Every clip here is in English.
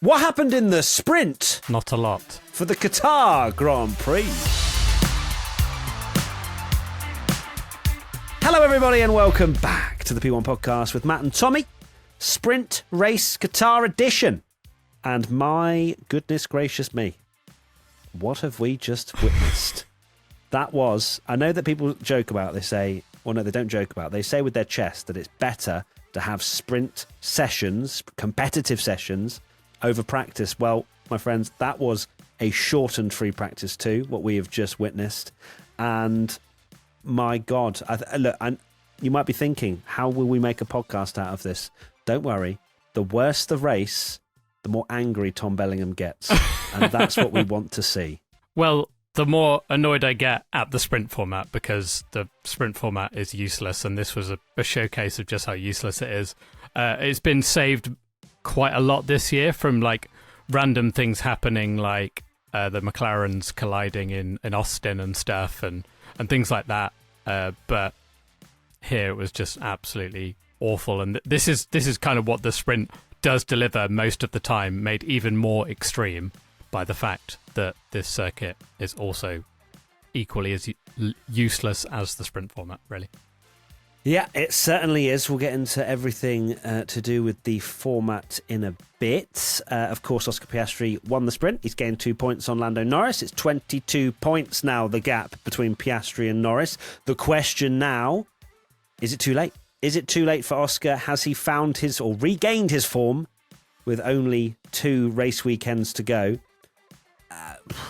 What happened in the sprint Not a lot. for the Qatar Grand Prix? Hello, everybody, and welcome back to the P1 podcast with Matt and Tommy. Sprint Race Qatar edition. And my goodness gracious me, what have we just witnessed? That was, I know that people joke about, they say, well, no, they don't joke about, they say with their chest that it's better to have sprint sessions, competitive sessions, over practice. Well, my friends, that was a shortened free practice too, what we have just witnessed. And my God, look, you might be thinking, how will we make a podcast out of this? Don't worry. The worse the race, the more angry Tom Bellingham gets. And that's what we want to see. Well, the more annoyed I get at the sprint format, because the sprint format is useless, and this was a showcase of just how useless it is. It's been saved quite a lot this year from like random things happening, like the McLarens colliding in Austin and stuff, and things like that. But here it was just absolutely awful, and this is kind of what the sprint does deliver most of the time, made even more extreme by the fact that this circuit is also equally as useless as the sprint format, really. Yeah, it certainly is. We'll get into everything to do with the format in a bit. Of course, Oscar Piastri won the sprint. He's gained 2 points on Lando Norris. It's 22 points now, the gap between Piastri and Norris. The question now, is it too late? Is it too late for Oscar? Has he found his or regained his form with only 2 race weekends to go?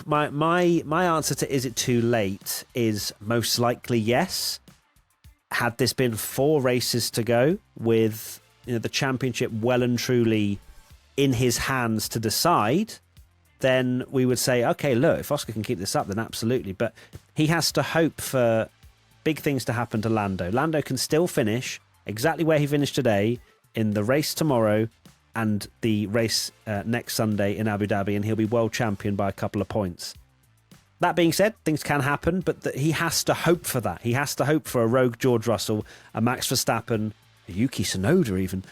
My answer to is it too late is most likely yes. Had this been 4 races to go with the championship well and truly in his hands to decide, then we would say, okay, look, if Oscar can keep this up, then absolutely. But he has to hope for big things to happen to Lando. Lando can still finish exactly where he finished today in the race tomorrow and the race next Sunday in Abu Dhabi, and he'll be world champion by a couple of points. That being said, things can happen, but he has to hope for that. He has to hope for a rogue George Russell, a Max Verstappen, a Yuki Tsunoda even.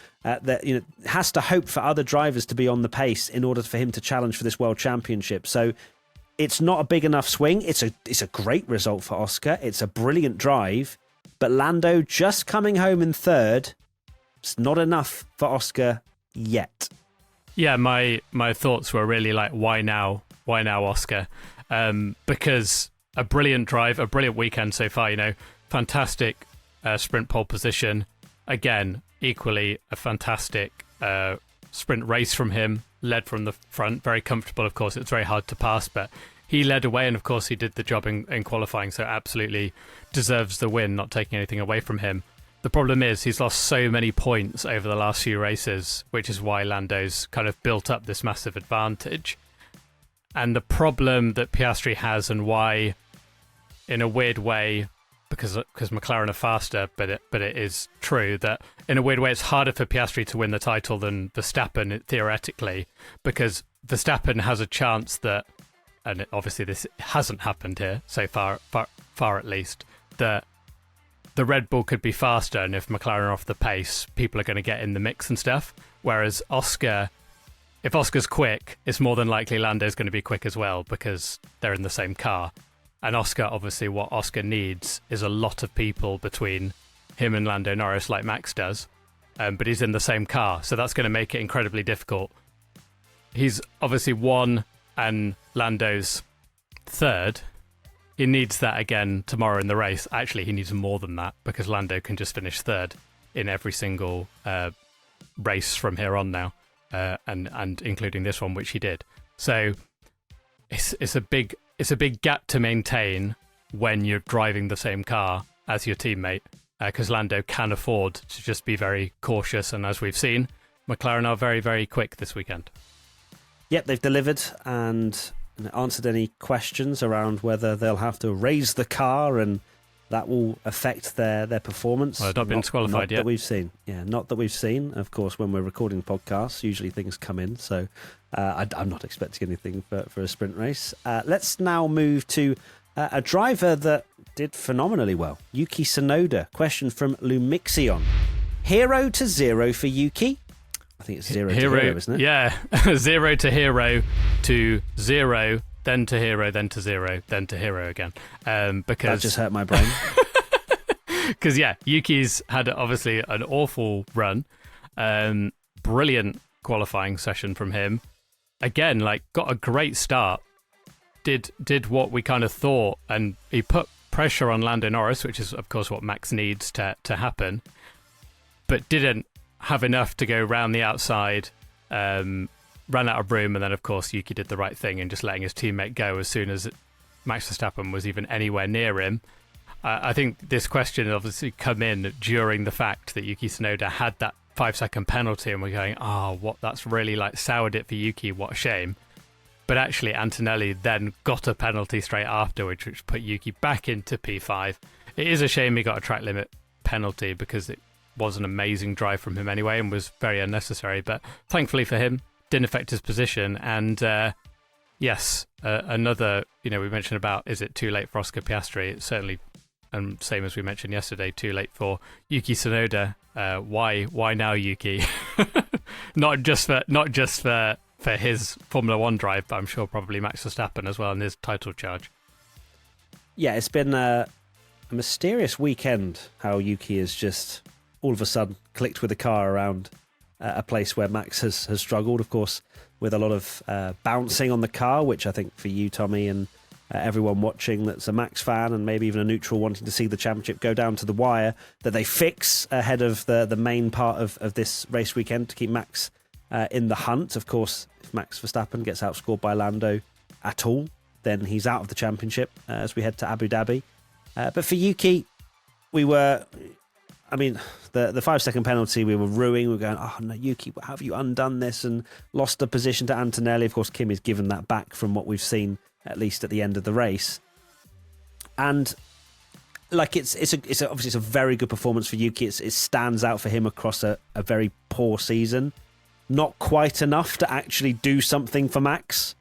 Has to hope for other drivers to be on the pace in order for him to challenge for this world championship. So it's not a big enough swing. It's a great result for Oscar. It's a brilliant drive, but Lando just coming home in third, it's not enough for Oscar yet. Yeah, my thoughts were really like, why now? Why now, Oscar? Because a brilliant drive, a brilliant weekend so far, fantastic sprint pole position. Again, equally a fantastic sprint race from him, led from the front, very comfortable. Of course, it's very hard to pass, but he led away, and of course he did the job in qualifying, so absolutely deserves the win, not taking anything away from him. The problem is he's lost so many points over the last few races, which is why Lando's kind of built up this massive advantage. And the problem that Piastri has, and why, in a weird way, because McLaren are faster, but it is true that in a weird way it's harder for Piastri to win the title than Verstappen theoretically, because Verstappen has a chance that, and obviously this hasn't happened here so far at least, that the Red Bull could be faster, and if McLaren are off the pace, people are going to get in the mix and stuff. Whereas Oscar, if Oscar's quick, it's more than likely Lando's going to be quick as well, because they're in the same car. And Oscar, obviously, what Oscar needs is a lot of people between him and Lando Norris, like Max does. But he's in the same car, so that's going to make it incredibly difficult. He's obviously won, and Lando's third. He needs that again tomorrow in the race. Actually, he needs more than that, because Lando can just finish third in every single race from here on now. And including this one, which he did. So it's a big gap to maintain when you're driving the same car as your teammate, because Lando can afford to just be very cautious, and as we've seen, McLaren are very, very quick this weekend. Yep, they've delivered and answered any questions around whether they'll have to raise the car and that will affect their performance. Well, not been disqualified yet. That we've seen. Yeah, not that we've seen. Of course, when we're recording podcasts, usually things come in. So I'm not expecting anything for a sprint race. Let's now move to a driver that did phenomenally well. Yuki Tsunoda. Question from Lumixion. 0 to 0 for Yuki. I think it's 0 to hero, isn't it? Yeah, 0 to hero to 0, then to hero, then to 0, then to hero again. Because that just hurt my brain. Because, yeah, Yuki's had obviously an awful run. Brilliant qualifying session from him. Again, like, got a great start. Did what we kind of thought, and he put pressure on Lando Norris, which is, of course, what Max needs to happen, but didn't have enough to go round the outside, ran out of room, and then, of course, Yuki did the right thing and just letting his teammate go as soon as Max Verstappen was even anywhere near him. I think this question obviously come in during the fact that Yuki Tsunoda had that 5-second penalty, and we're going, what, that's really like soured it for Yuki, what a shame. But actually Antonelli then got a penalty straight afterwards, which put Yuki back into P5. It is a shame he got a track limit penalty because it was an amazing drive from him anyway and was very unnecessary, but thankfully for him, didn't affect his position. And yes, another, we mentioned about, is it too late for Oscar Piastri? It's certainly, and same as we mentioned yesterday, too late for Yuki Tsunoda. Why now, Yuki? not just for his Formula One drive, but I'm sure probably Max Verstappen as well in his title charge. Yeah, it's been a mysterious weekend how Yuki has just all of a sudden clicked with a car around a place where Max has struggled, of course, with a lot of bouncing on the car, which I think for you, Tommy, and everyone watching that's a Max fan and maybe even a neutral wanting to see the championship go down to the wire, that they fix ahead of the main part of this race weekend to keep Max in the hunt. Of course, if Max Verstappen gets outscored by Lando at all, then he's out of the championship as we head to Abu Dhabi. But for Yuki, the 5-second penalty we were ruining. We were going, oh no, Yuki, how have you undone this? And lost the position to Antonelli. Of course, Kimi's given that back from what we've seen, at least at the end of the race. And like it's obviously a very good performance for Yuki. It stands out for him across a very poor season. Not quite enough to actually do something for Max.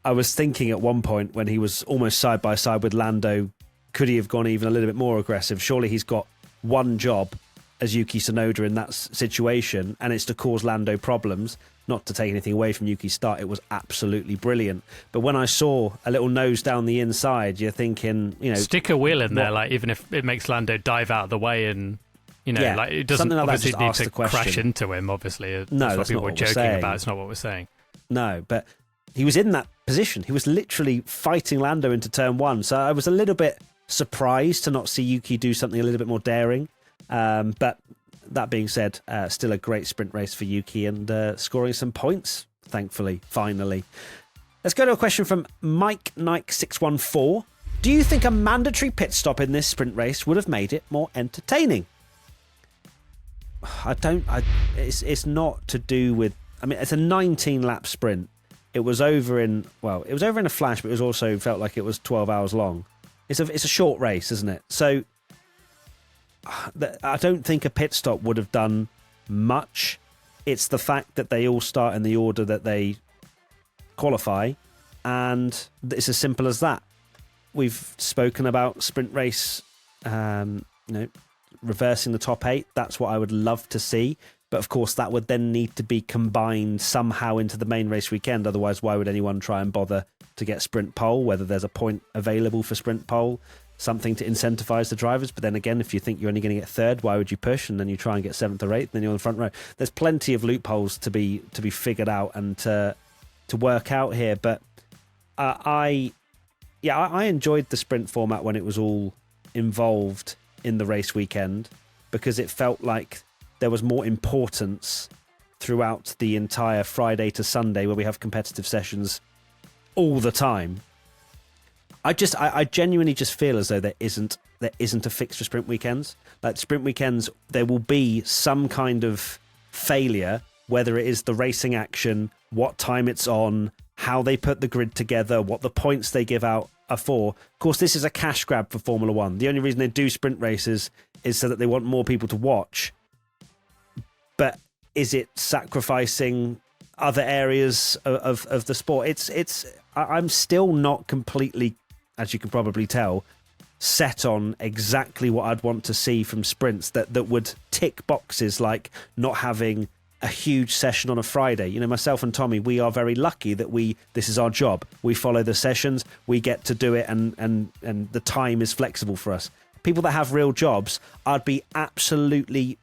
I was thinking at one point when he was almost side by side with Lando, could he have gone even a little bit more aggressive? Surely he's got one job as Yuki Tsunoda in that situation, and it's to cause Lando problems. Not to take anything away from Yuki's start, it was absolutely brilliant. But when I saw a little nose down the inside, you're thinking, stick a wheel in there, like even if it makes Lando dive out of the way, and like it doesn't obviously need to crash into him. Obviously, that's what people were joking about. It's not what we're saying. No, but he was in that position. He was literally fighting Lando into turn one. So I was a little bit surprised to not see Yuki do something a little bit more daring. But that being said, still a great sprint race for Yuki and scoring some points, thankfully, finally. Let's go to a question from Mike Nike 614. Do you think a mandatory pit stop in this sprint race would have made it more entertaining? It's not to do with... it's a 19-lap sprint. It was over in a flash, but it was also felt like it was 12 hours long. It's a short race, isn't it? So I don't think a pit stop would have done much. It's the fact that they all start in the order that they qualify, and it's as simple as that. We've spoken about sprint race, reversing the top 8. That's what I would love to see. But of course, that would then need to be combined somehow into the main race weekend. Otherwise, why would anyone try and bother to get sprint pole, whether there's a point available for sprint pole, something to incentivize the drivers? But then again, if you think you're only going to get third, why would you push? And then you try and get 7th or 8th, and then you're on the front row. There's plenty of loopholes to be figured out and to work out here. But I enjoyed the sprint format when it was all involved in the race weekend, because it felt like there was more importance throughout the entire Friday to Sunday, where we have competitive sessions all the time. I genuinely just feel as though there isn't a fix for sprint weekends. Like sprint weekends, there will be some kind of failure, whether it is the racing action, what time it's on, how they put the grid together, what the points they give out are for. Of course, this is a cash grab for Formula One. The only reason they do sprint races is so that they want more people to watch. But is it sacrificing other areas of the sport? I'm still not completely, as you can probably tell, set on exactly what I'd want to see from sprints that would tick boxes, like not having a huge session on a Friday. You know, myself and Tommy, we are very lucky that this is our job. We follow the sessions, we get to do it, and the time is flexible for us. People that have real jobs, I'd be absolutely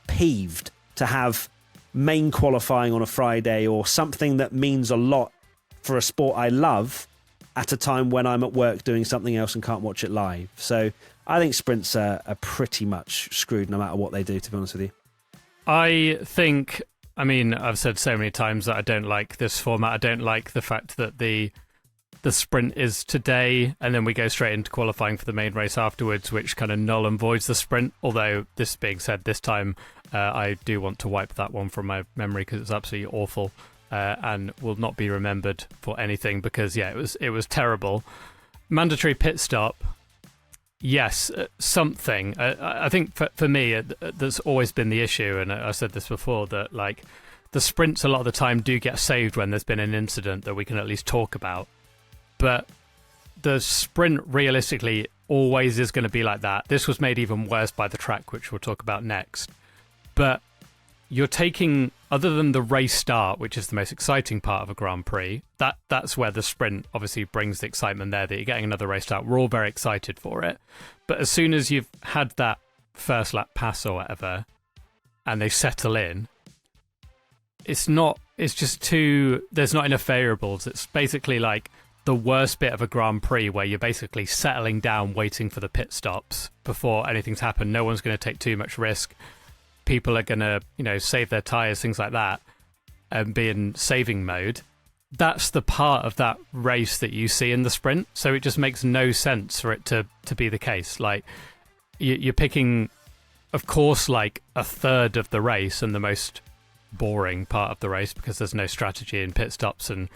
peeved to have main qualifying on a Friday or something that means a lot for a sport I love at a time when I'm at work doing something else and can't watch it live. So I think sprints are pretty much screwed no matter what they do, to be honest with you. I've said so many times that I don't like this format. I don't like the fact that the sprint is today and then we go straight into qualifying for the main race afterwards, which kind of null and voids the sprint. Although, this being said, this time I do want to wipe that one from my memory because it's absolutely awful and will not be remembered for anything because, yeah, it was terrible. Mandatory pit stop. Yes, something. I think for me, that's always been the issue, and I said this before, that like the sprints a lot of the time do get saved when there's been an incident that we can at least talk about. But the sprint realistically always is going to be like that. This was made even worse by the track, which we'll talk about next. But you're taking, other than the race start, which is the most exciting part of a Grand Prix, that's where the sprint obviously brings the excitement there, that you're getting another race start. We're all very excited for it. But as soon as you've had that first lap pass or whatever, and they settle in, there's not enough variables. It's basically like the worst bit of a Grand Prix where you're basically settling down, waiting for the pit stops before anything's happened. No one's going to take too much risk. People are going to, save their tyres, things like that, and be in saving mode. That's the part of that race that you see in the sprint. So it just makes no sense for it to be the case. Like, you're picking, of course, like a third of the race and the most boring part of the race, because there's no strategy in pit stops and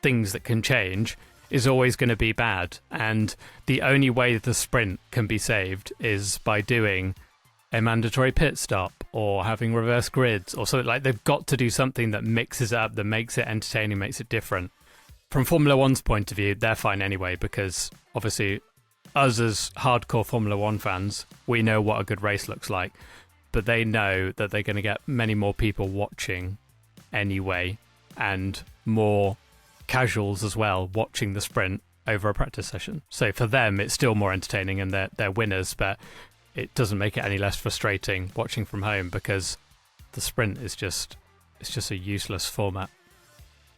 things that can change, is always going to be bad. And the only way the sprint can be saved is by doing a mandatory pit stop or having reverse grids or something. Like, they've got to do something that mixes it up, that makes it entertaining, makes it different. From Formula One's point of view, they're fine anyway, because obviously us as hardcore Formula One fans, we know what a good race looks like, but they know that they're going to get many more people watching anyway, and more casuals as well watching the sprint over a practice session. So for them, it's still more entertaining and they're winners, but it doesn't make it any less frustrating watching from home, because the sprint is just a useless format.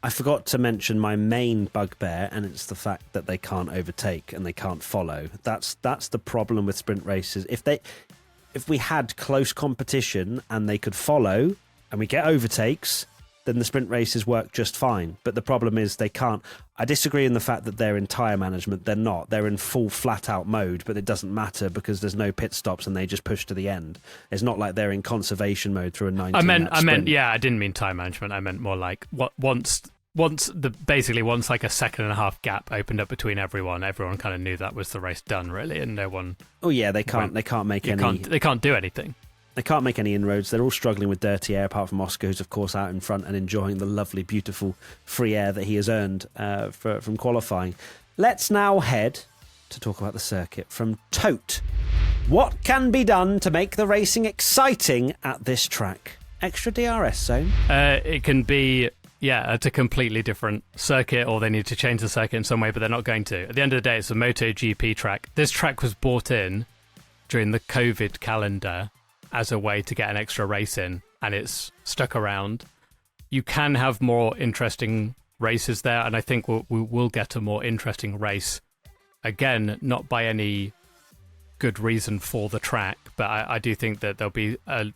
I forgot to mention my main bugbear, and it's the fact that they can't overtake and they can't follow. That's the problem with sprint races. If we had close competition and they could follow and we get overtakes, then the sprint races work just fine. But the problem is they can't. I disagree in the fact that they're in tyre management. They're not. They're in full flat-out mode, but it doesn't matter because there's no pit stops and they just push to the end. It's not like they're in conservation mode through a 19-lap sprint. I didn't mean tyre management. I meant more like once like a second and a half gap opened up between everyone kind of knew that was the race done, really, and no one. Oh yeah, they can't make any. They can't do anything. They can't make any inroads. They're all struggling with dirty air, apart from Oscar, who's of course out in front and enjoying the lovely, beautiful free air that he has earned from qualifying. Let's now head to talk about the circuit from Tote. What can be done to make the racing exciting at this track? Extra DRS zone? It can be, it's a completely different circuit, or they need to change the circuit in some way, but they're not going to. At the end of the day, it's a MotoGP track. This track was brought in during the COVID calendar as a way to get an extra race in, and it's stuck around. You can have more interesting races there, and I think we will get a more interesting race. Again, not by any good reason for the track, but I do think that there'll be an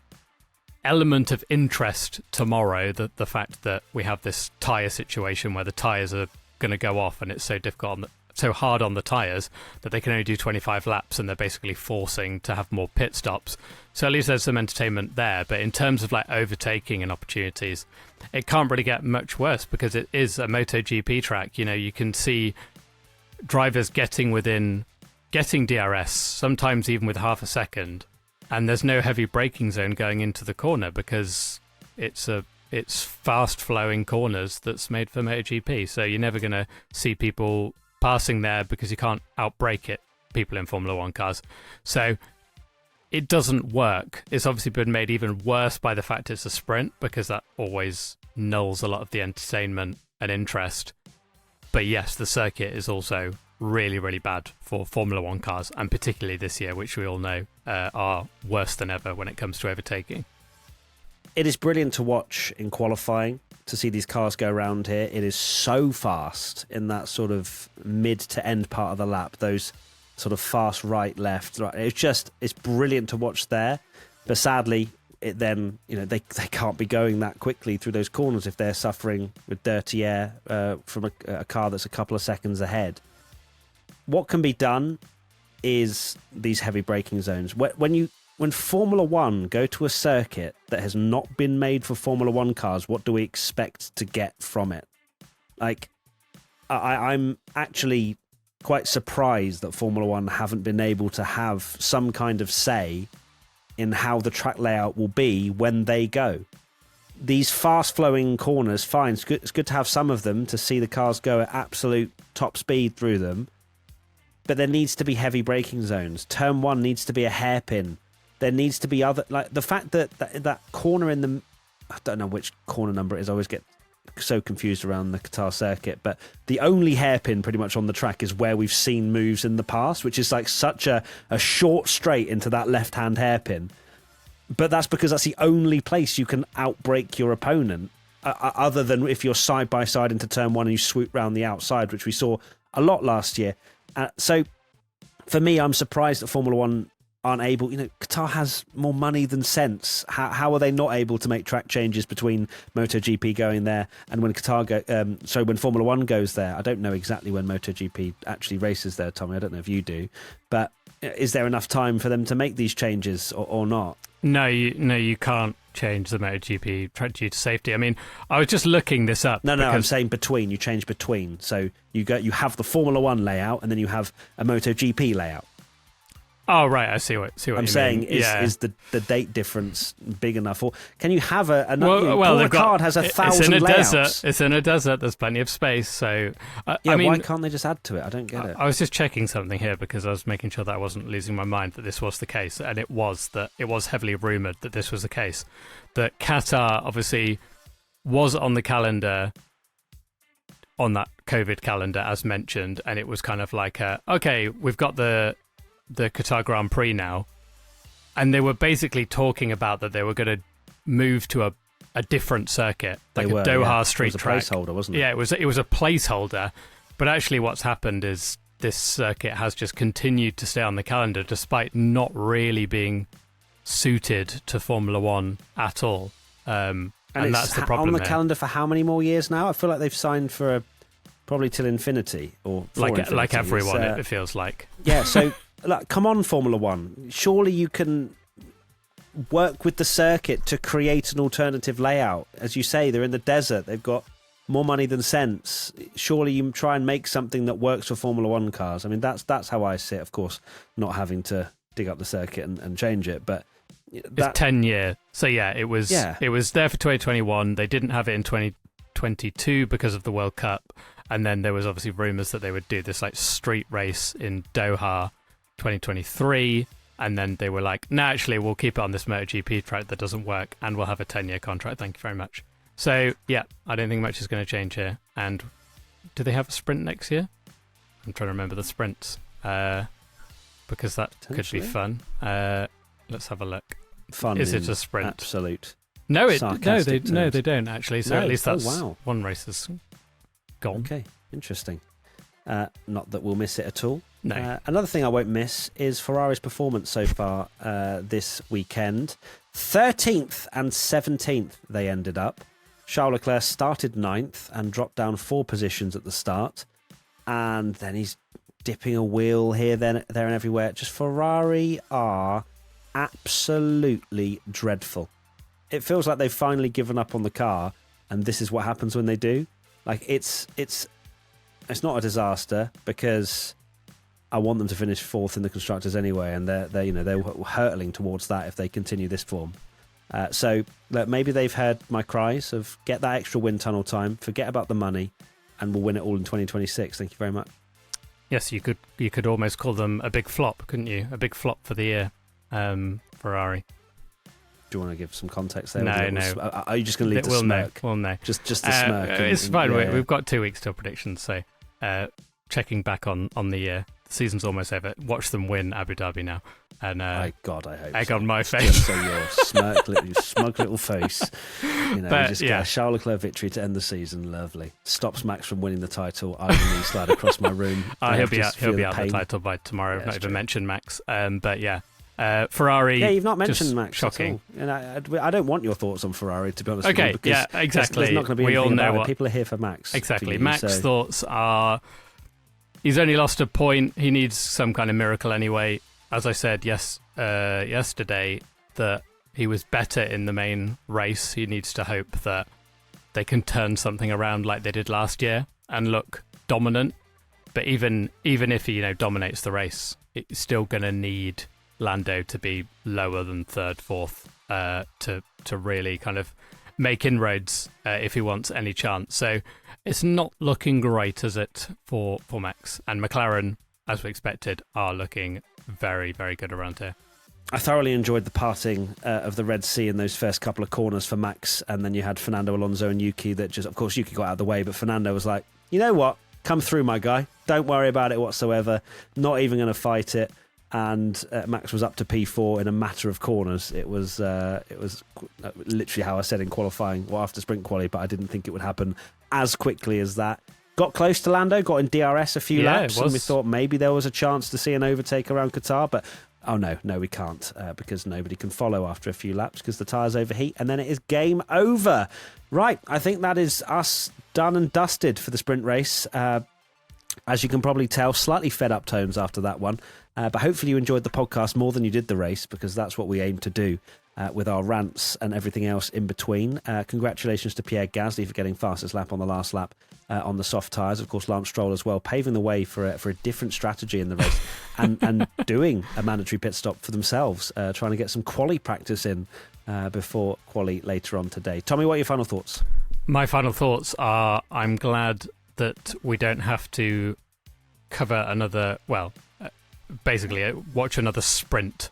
element of interest tomorrow, that the fact that we have this tyre situation where the tyres are going to go off and it's so difficult so hard on the tyres that they can only do 25 laps and they're basically forcing to have more pit stops. So at least there's some entertainment there. But in terms of like overtaking and opportunities, it can't really get much worse because it is a MotoGP track. You can see drivers getting DRS, sometimes even with half a second, and there's no heavy braking zone going into the corner because it's fast flowing corners that's made for MotoGP. So you're never going to see people passing there because you can't outbrake it, people in Formula One cars. So it doesn't work. It's obviously been made even worse by the fact it's a sprint, because that always nulls a lot of the entertainment and interest. But yes, the circuit is also really, really bad for Formula One cars, and particularly this year, which we all know are worse than ever when it comes to overtaking. It is brilliant to watch in qualifying, to see these cars go around here. It is so fast in that sort of mid to end part of the lap, those sort of fast right, left. Right. It's brilliant to watch there. But sadly, it then, they can't be going that quickly through those corners if they're suffering with dirty air from a car that's a couple of seconds ahead. What can be done is these heavy braking zones. When Formula One go to a circuit that has not been made for Formula One cars, what do we expect to get from it? Like, I'm actually quite surprised that Formula One haven't been able to have some kind of say in how the track layout will be when they go. These fast-flowing corners, fine, it's good to have some of them to see the cars go at absolute top speed through them, but there needs to be heavy braking zones. Turn 1 needs to be a hairpin. There needs to be other... Like, the fact that corner in the... I don't know which corner number it is. I always get so confused around the Qatar circuit, but the only hairpin pretty much on the track is where we've seen moves in the past, which is like such a short straight into that left-hand hairpin. But that's because that's the only place you can outbrake your opponent, other than if you're side-by-side into turn 1 and you swoop round the outside, which we saw a lot last year. So for me, I'm surprised that Formula One aren't able. Qatar has more money than sense. How are they not able to make track changes between MotoGP going there and when when Formula One goes there? I don't know exactly when MotoGP actually races there, Tommy. I don't know if you do, but is there enough time for them to make these changes or not? No, you can't change the MotoGP track due to safety. I mean, I was just looking this up. No, I'm saying between. You change between. So you have the Formula One layout and then you have a MotoGP layout. Oh, right, I see what I'm saying. Is the date difference big enough? Or can you have a Paul card has 1,000 layouts? Desert. It's in a desert. There's plenty of space. So, I mean, why can't they just add to it? I don't get it. I was just checking something here because I was making sure that I wasn't losing my mind that this was the case. And it was heavily rumoured that this was the case. That Qatar obviously was on the calendar, on that COVID calendar, as mentioned. And it was kind of like, okay, we've got the Qatar Grand Prix now, and they were basically talking about that they were going to move to a different circuit, like a Doha street track. It was a placeholder, wasn't it? Yeah, it was a placeholder, but actually what's happened is this circuit has just continued to stay on the calendar despite not really being suited to Formula One at all, and that's the problem. On the there. calendar for how many more years now? I feel like they've signed for probably till infinity, or like everyone. It feels like. Yeah, so. Like, come on, Formula One. Surely you can work with the circuit to create an alternative layout. As you say, they're in the desert. They've got more money than sense. Surely you try and make something that works for Formula One cars. I mean, that's how I see it, of course, not having to dig up the circuit and change it. But it's 10 year. So, it was there for 2021. They didn't have it in 2022 because of the World Cup. And then there was obviously rumours that they would do this like street race in Doha 2023, and then they were like, no, actually we'll keep it on this MotoGP track that doesn't work, and we'll have a 10-year contract, thank you very much. So I don't think much is going to change here. And do they have a sprint next year? I'm trying to remember the sprints, because that could be fun. Let's have a look. Fun is it a sprint? Absolute no, they don't actually, so at least that's one race is gone. Okay, interesting. Not that we'll miss it at all. No. Another thing I won't miss is Ferrari's performance so far this weekend. 13th and 17th they ended up. Charles Leclerc started 9th and dropped down 4 positions at the start. And then he's dipping a wheel here, there and everywhere. Just Ferrari are absolutely dreadful. It feels like they've finally given up on the car, and this is what happens when they do. Like, it's not a disaster because I want them to finish 4th in the constructors anyway, and they're hurtling towards that if they continue this form. So maybe they've heard my cries of get that extra wind tunnel time, forget about the money, and we'll win it all in 2026. Thank you very much. Yes, you could almost call them a big flop, couldn't you? A big flop for the year. Ferrari. Do you want to give some context there? No. Are you just going to leave the smirk? We'll know. Just the smirk. It's fine. We've got 2 weeks till predictions, so checking back on the year. The season's almost over. Watch them win Abu Dhabi now. And my God, I hope egg so. on my face. Just so your smug little face. You just get a Charles Leclerc victory to end the season. Lovely. Stops Max from winning the title. I will slide across my room. He'll be out of the title by tomorrow. I've not even mentioned Max. But yeah. Ferrari. Yeah, you've not mentioned Max. Shocking. And I don't want your thoughts on Ferrari, to be honest with you. Okay, yeah, exactly. There's not going to be we all know what people are here for Max. Exactly. Max thoughts are he's only lost a point. He needs some kind of miracle anyway. As I said yesterday, that he was better in the main race. He needs to hope that they can turn something around like they did last year and look dominant. But even if he dominates the race, it's still going to need Lando to be lower than third, fourth to really kind of make inroads if he wants any chance. So it's not looking great, is it, for Max? And McLaren, as we expected, are looking very, very good around here. I thoroughly enjoyed the parting of the Red Sea in those first couple of corners for Max, and then you had Fernando Alonso and Yuki that just, of course, Yuki got out of the way, but Fernando was like, you know what, come through, my guy. Don't worry about it whatsoever. Not even going to fight it. And Max was up to P4 in a matter of corners. It was literally how I said in qualifying, after sprint quali, but I didn't think it would happen as quickly as that. Got close to Lando, got in DRS a few laps, and we thought maybe there was a chance to see an overtake around Qatar, but no, we can't, because nobody can follow after a few laps because the tyres overheat, and then it is game over. Right, I think that is us done and dusted for the sprint race. As you can probably tell, slightly fed up tones after that one. But hopefully you enjoyed the podcast more than you did the race, because that's what we aim to do with our rants and everything else in between. Congratulations to Pierre Gasly for getting fastest lap on the last lap on the soft tyres. Of course, Lance Stroll as well, paving the way for a different strategy in the race and doing a mandatory pit stop for themselves, trying to get some quali practice in before quali later on today. Tommy, what are your final thoughts? My final thoughts are I'm glad that we don't have to cover another, basically watch another sprint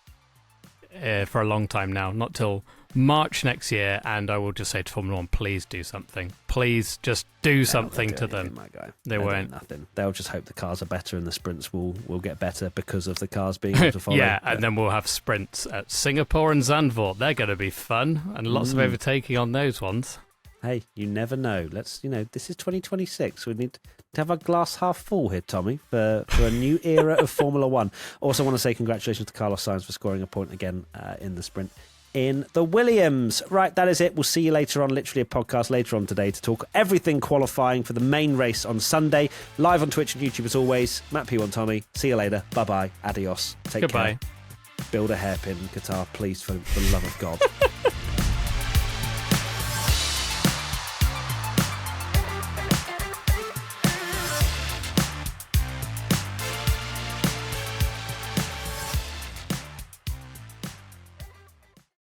for a long time now, not till March next year. And I will just say to Formula One, please do something. Please just do something to them. My guy. They won't. Nothing. They'll just hope the cars are better and the sprints will get better because of the cars being able to follow. And then we'll have sprints at Singapore and Zandvoort. They're going to be fun, and lots of overtaking on those ones. Hey, you never know. This is 2026. We need to have our glass half full here, Tommy, for a new era of Formula One. Also want to say congratulations to Carlos Sainz for scoring a point again in the sprint in the Williams. Right, that is it. We'll see you later on, literally a podcast later on today to talk everything qualifying for the main race on Sunday. Live on Twitch and YouTube as always. Matt P1 Tommy. See you later. Bye-bye. Adios. Take Goodbye. care. Build a hairpin, Qatar, please, for the love of God.